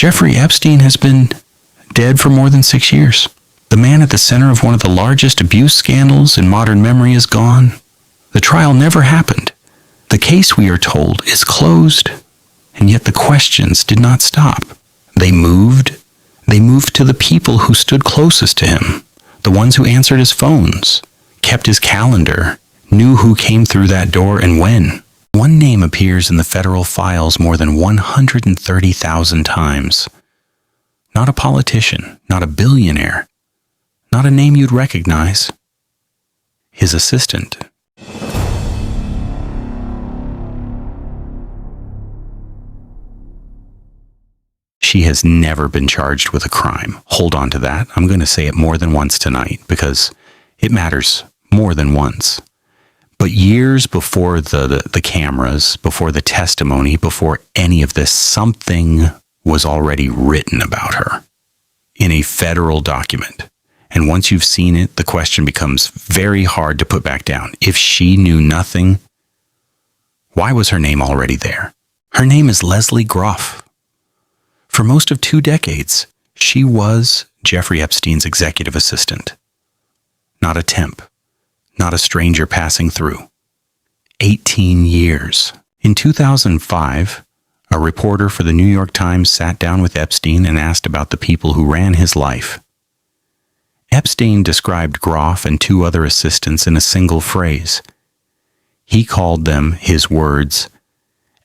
Jeffrey Epstein has been dead for more than 6 years. The man at the center of one of the largest abuse scandals in modern memory is gone. The trial never happened. The case, we are told, is closed, and yet the questions did not stop. They moved to the people who stood closest to him, the ones who answered his phones, kept his calendar, knew who came through that door and when. One name appears in the federal files more than 130,000 times. Not a politician, not a billionaire, not a name you'd recognize. His assistant. She has never been charged with a crime. Hold on to that. I'm going to say it more than once tonight because it matters more than once. But years before the cameras, before the testimony, before any of this, something was already written about her in a federal document. And once you've seen it, the question becomes very hard to put back down. If she knew nothing, why was her name already there? Her name is Lesley Groff. For most of 2 decades, she was Jeffrey Epstein's executive assistant. Not a temp, not a stranger passing through. 18 years. In 2005, a reporter for the New York Times sat down with Epstein and asked about the people who ran his life. Epstein described Groff and 2 other assistants in a single phrase. He called them, his words,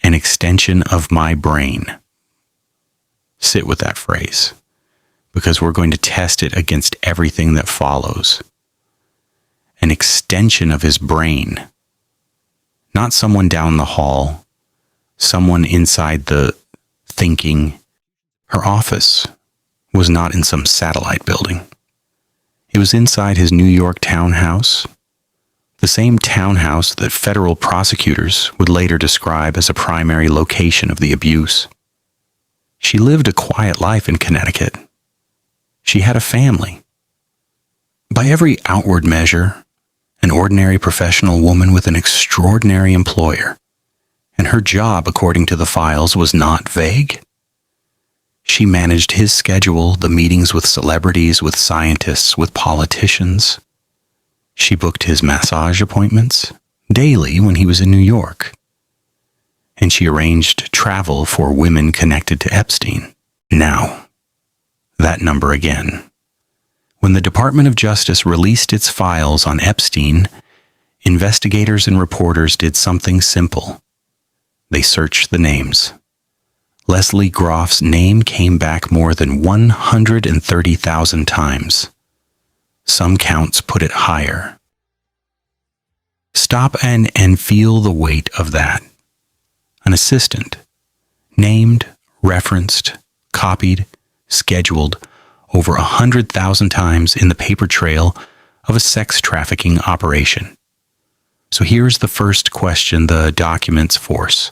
an extension of my brain. Sit with that phrase, because we're going to test it against everything that follows. An extension of his brain. Not someone down the hall, someone inside the thinking. Her office was not in some satellite building. It was inside his New York townhouse, the same townhouse that federal prosecutors would later describe as a primary location of the abuse. She lived a quiet life in Connecticut. She had a family. By every outward measure, an ordinary professional woman with an extraordinary employer, and her job, according to the files, was not vague. She managed his schedule, the meetings with celebrities, with scientists, with politicians. She booked his massage appointments daily when he was in New York. And she arranged travel for women connected to Epstein. Now, that number again. When the Department of Justice released its files on Epstein, investigators and reporters did something simple. They searched the names. Lesley Groff's name came back more than 130,000 times. Some counts put it higher. Stop and feel the weight of that. An assistant, named, referenced, copied, scheduled over 100,000 times in the paper trail of a sex trafficking operation. So here's the first question the documents force.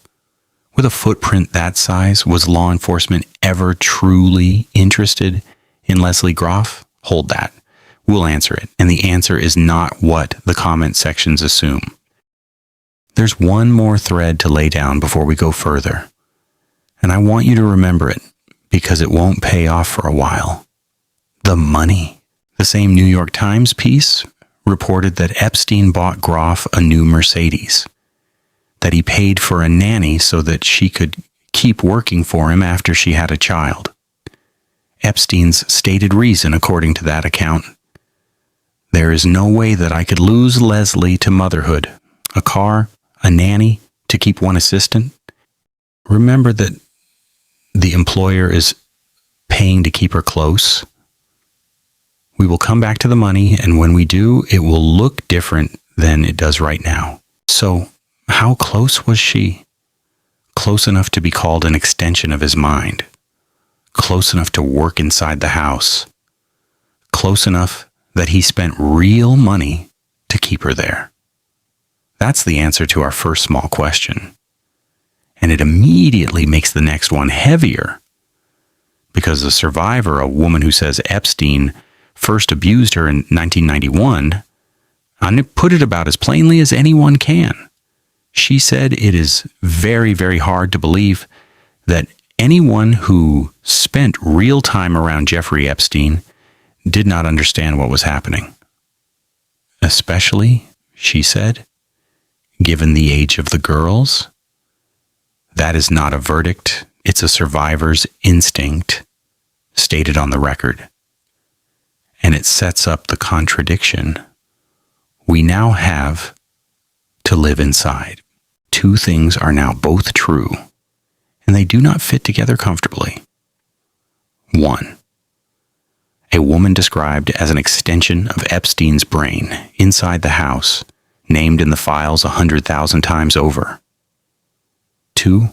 With a footprint that size, was law enforcement ever truly interested in Lesley Groff? Hold that. We'll answer it. And the answer is not what the comment sections assume. There's one more thread to lay down before we go further. And I want you to remember it because it won't pay off for a while. The money. The same New York Times piece reported that Epstein bought Groff a new Mercedes, that he paid for a nanny so that she could keep working for him after she had a child. Epstein's stated reason, according to that account, there is no way that I could lose Lesley to motherhood. A car, a nanny, to keep one assistant. Remember that the employer is paying to keep her close. We will come back to the money, and when we do, it will look different than it does right now. So, how close was she? Close enough to be called an extension of his mind. Close enough to work inside the house. Close enough that he spent real money to keep her there. That's the answer to our first small question. And it immediately makes the next one heavier. Because the survivor, a woman who says Epstein first abused her in 1991, I put it about as plainly as anyone can. She said it is very, very hard to believe that Anyone who spent real time around Jeffrey Epstein did not understand what was happening. Especially, she said, given the age of the girls. That is not a verdict. It's a survivor's instinct stated on the record. And it sets up the contradiction we now have to live inside. Two things are now both true, and they do not fit together comfortably. 1. A woman described as an extension of Epstein's brain inside the house, named in the files 100,000 times over. 2.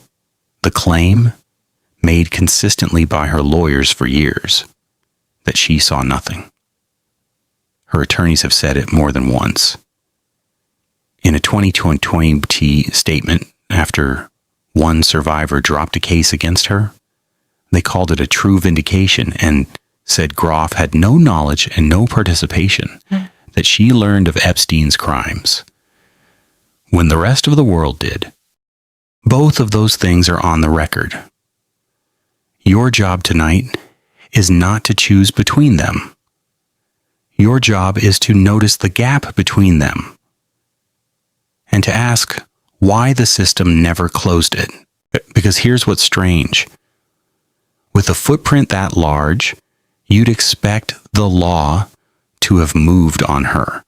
The claim, made consistently by her lawyers for years, that she saw nothing. Her attorneys have said it more than once. In a 2020 statement, after one survivor dropped a case against her, they called it a true vindication and said Groff had no knowledge and no participation, that she learned of Epstein's crimes when the rest of the world did. Both of those things are on the record. Your job tonight is not to choose between them. Your job is to notice the gap between them and to ask why the system never closed it. Because here's what's strange. With a footprint that large, you'd expect the law to have moved on her.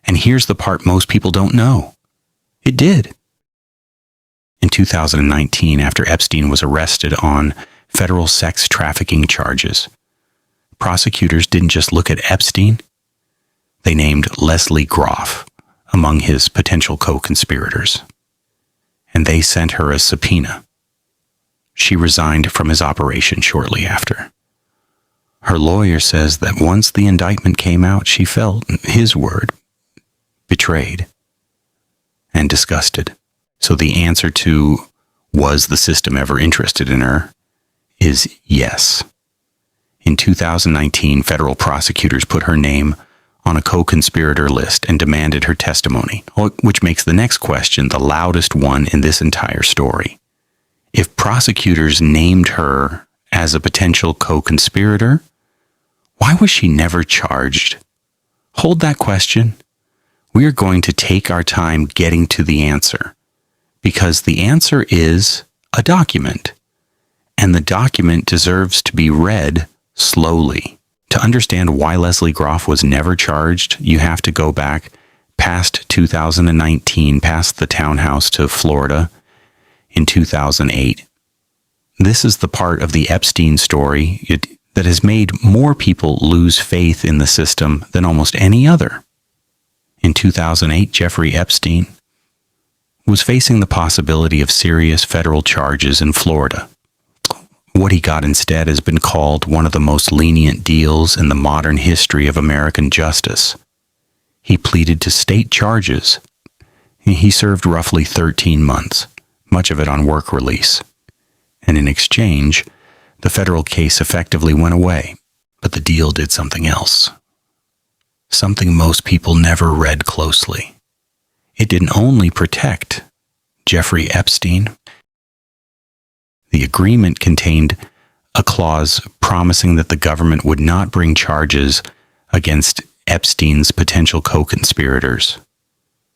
And here's the part most people don't know. It did. In 2019, after Epstein was arrested on federal sex trafficking charges, prosecutors didn't just look at Epstein. They named Lesley Groff among his potential co-conspirators. And they sent her a subpoena. She resigned from his operation shortly after. Her lawyer says that once the indictment came out, she felt, his word, betrayed and disgusted. So the answer to, was the system ever interested in her, is yes. In 2019, federal prosecutors put her name on a co-conspirator list and demanded her testimony, which makes the next question the loudest one in this entire story. If prosecutors named her as a potential co-conspirator, why was she never charged? Hold that question. We are going to take our time getting to the answer, because the answer is a document, and the document deserves to be read slowly. To understand why Lesley Groff was never charged, you have to go back past 2019, past the townhouse to Florida in 2008. This is the part of the Epstein story that has made more people lose faith in the system than almost any other. In 2008, Jeffrey Epstein was facing the possibility of serious federal charges in Florida. What he got instead has been called one of the most lenient deals in the modern history of American justice. He pleaded to state charges. He served roughly 13 months, much of it on work release. And in exchange, the federal case effectively went away. But the deal did something else. Something most people never read closely. It didn't only protect Jeffrey Epstein. The agreement contained a clause promising that the government would not bring charges against Epstein's potential co-conspirators.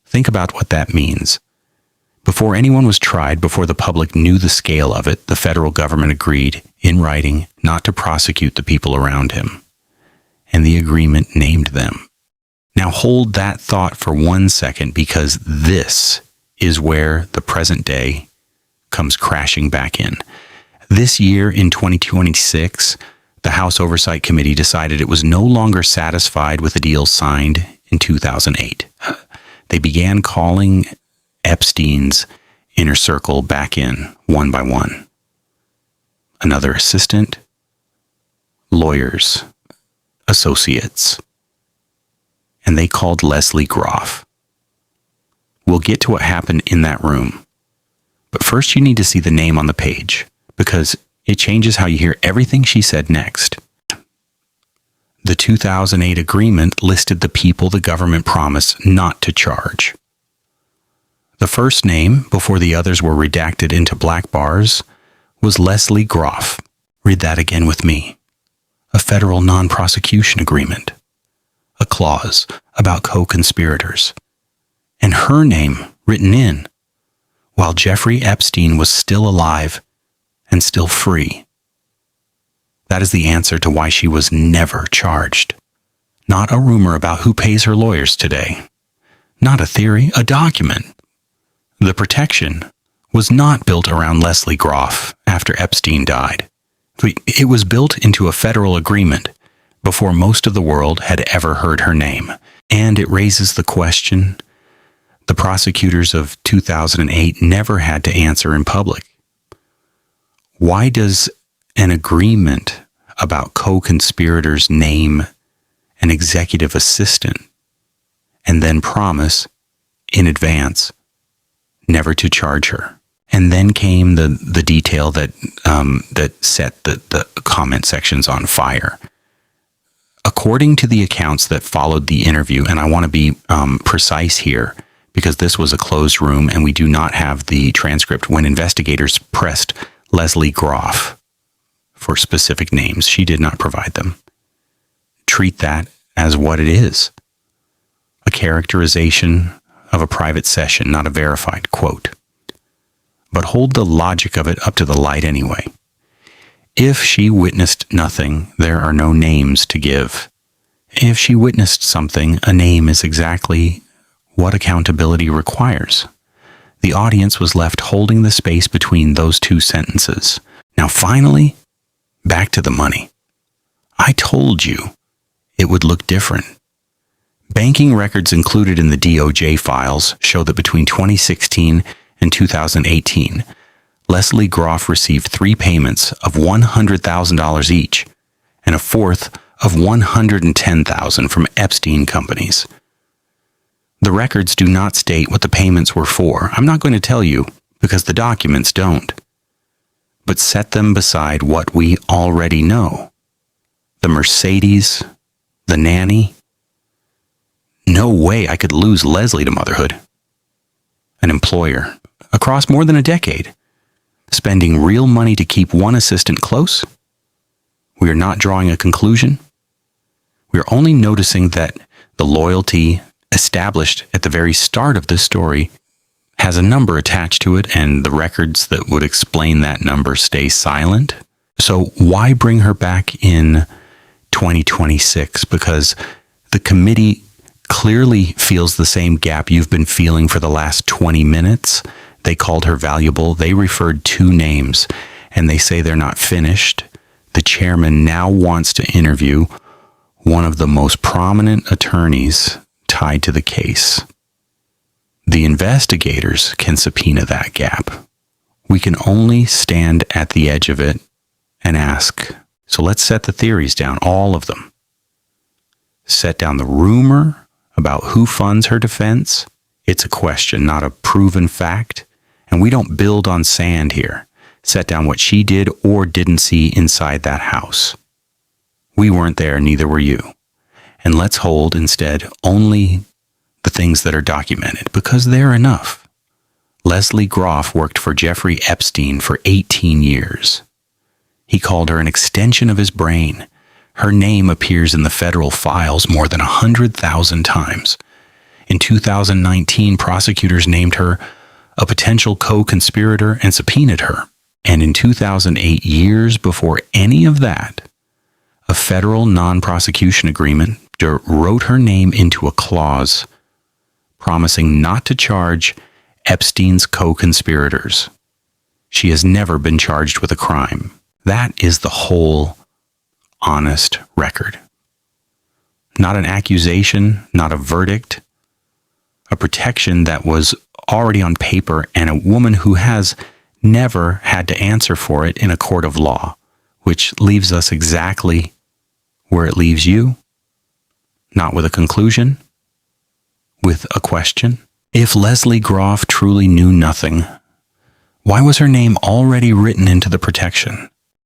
Think about what that means. Before anyone was tried, before the public knew the scale of it, the federal government agreed, in writing, not to prosecute the people around him. And the agreement named them. Now hold that thought for 1 second, because this is where the present day comes crashing back in. This year, in 2026, the House Oversight Committee decided it was no longer satisfied with the deal signed in 2008. They began calling Epstein's inner circle back in, one by one. Another assistant, lawyers, associates, and they called Lesley Groff. We'll get to what happened in that room. But first you need to see the name on the page, because it changes how you hear everything she said next. The 2008 agreement listed the people the government promised not to charge. The first name, before the others were redacted into black bars, was Lesley Groff. Read that again with me. A federal non-prosecution agreement. A clause about co-conspirators. And her name written in, while Jeffrey Epstein was still alive and still free. That is the answer to why she was never charged. Not a rumor about who pays her lawyers today. Not a theory, a document. The protection was not built around Lesley Groff after Epstein died. It was built into a federal agreement before most of the world had ever heard her name. And it raises the question the prosecutors of 2008 never had to answer in public. Why does an agreement about co-conspirators name an executive assistant and then promise in advance never to charge her? And then came the detail that set the comment sections on fire. According to the accounts that followed the interview, and I want to be precise here because this was a closed room and we do not have the transcript when investigators pressed Lesley Groff for specific names. She did not provide them. Treat that as what it is. A characterization of a private session, not a verified quote. But hold the logic of it up to the light anyway. If she witnessed nothing, there are no names to give. If she witnessed something, a name is exactly what accountability requires. The audience was left holding the space between those two sentences. Now finally, back to the money. I told you it would look different. Banking records included in the DOJ files show that between 2016 and 2018, Lesley Groff received 3 payments of $100,000 each and a fourth of $110,000 from Epstein companies. The records do not state what the payments were for. I'm not going to tell you because the documents don't. But set them beside what we already know. The Mercedes, the nanny. No way I could lose Lesley to motherhood. An employer, across more than a decade, spending real money to keep one assistant close? We are not drawing a conclusion. We are only noticing that the loyalty established at the very start of this story has a number attached to it, and the records that would explain that number stay silent. So why bring her back in 2026? Because the committee clearly feels the same gap you've been feeling for the last 20 minutes. They called her valuable. They referred 2 names, and they say they're not finished. The chairman now wants to interview one of the most prominent attorneys tied to the case. The investigators can subpoena that gap. We can only stand at the edge of it and ask. So let's set the theories down, all of them. Set down the rumor about who funds her defense. It's a question, not a proven fact. And we don't build on sand here. Set down what she did or didn't see inside that house. We weren't there, neither were you. And let's hold instead only the things that are documented, because they're enough. Lesley Groff worked for Jeffrey Epstein for 18 years. He called her an extension of his brain. Her name appears in the federal files more than 100,000 times. In 2019, prosecutors named her a potential co-conspirator and subpoenaed her. And in 2008, years before any of that, a federal non-prosecution agreement wrote her name into a clause promising not to charge Epstein's co-conspirators. She has never been charged with a crime. That is the whole honest record. Not an accusation, not a verdict, a protection that was already on paper, and a woman who has never had to answer for it in a court of law, which leaves us exactly where it leaves you. Not with a conclusion, with a question. If Lesley Groff truly knew nothing, why was her name already written into the protection?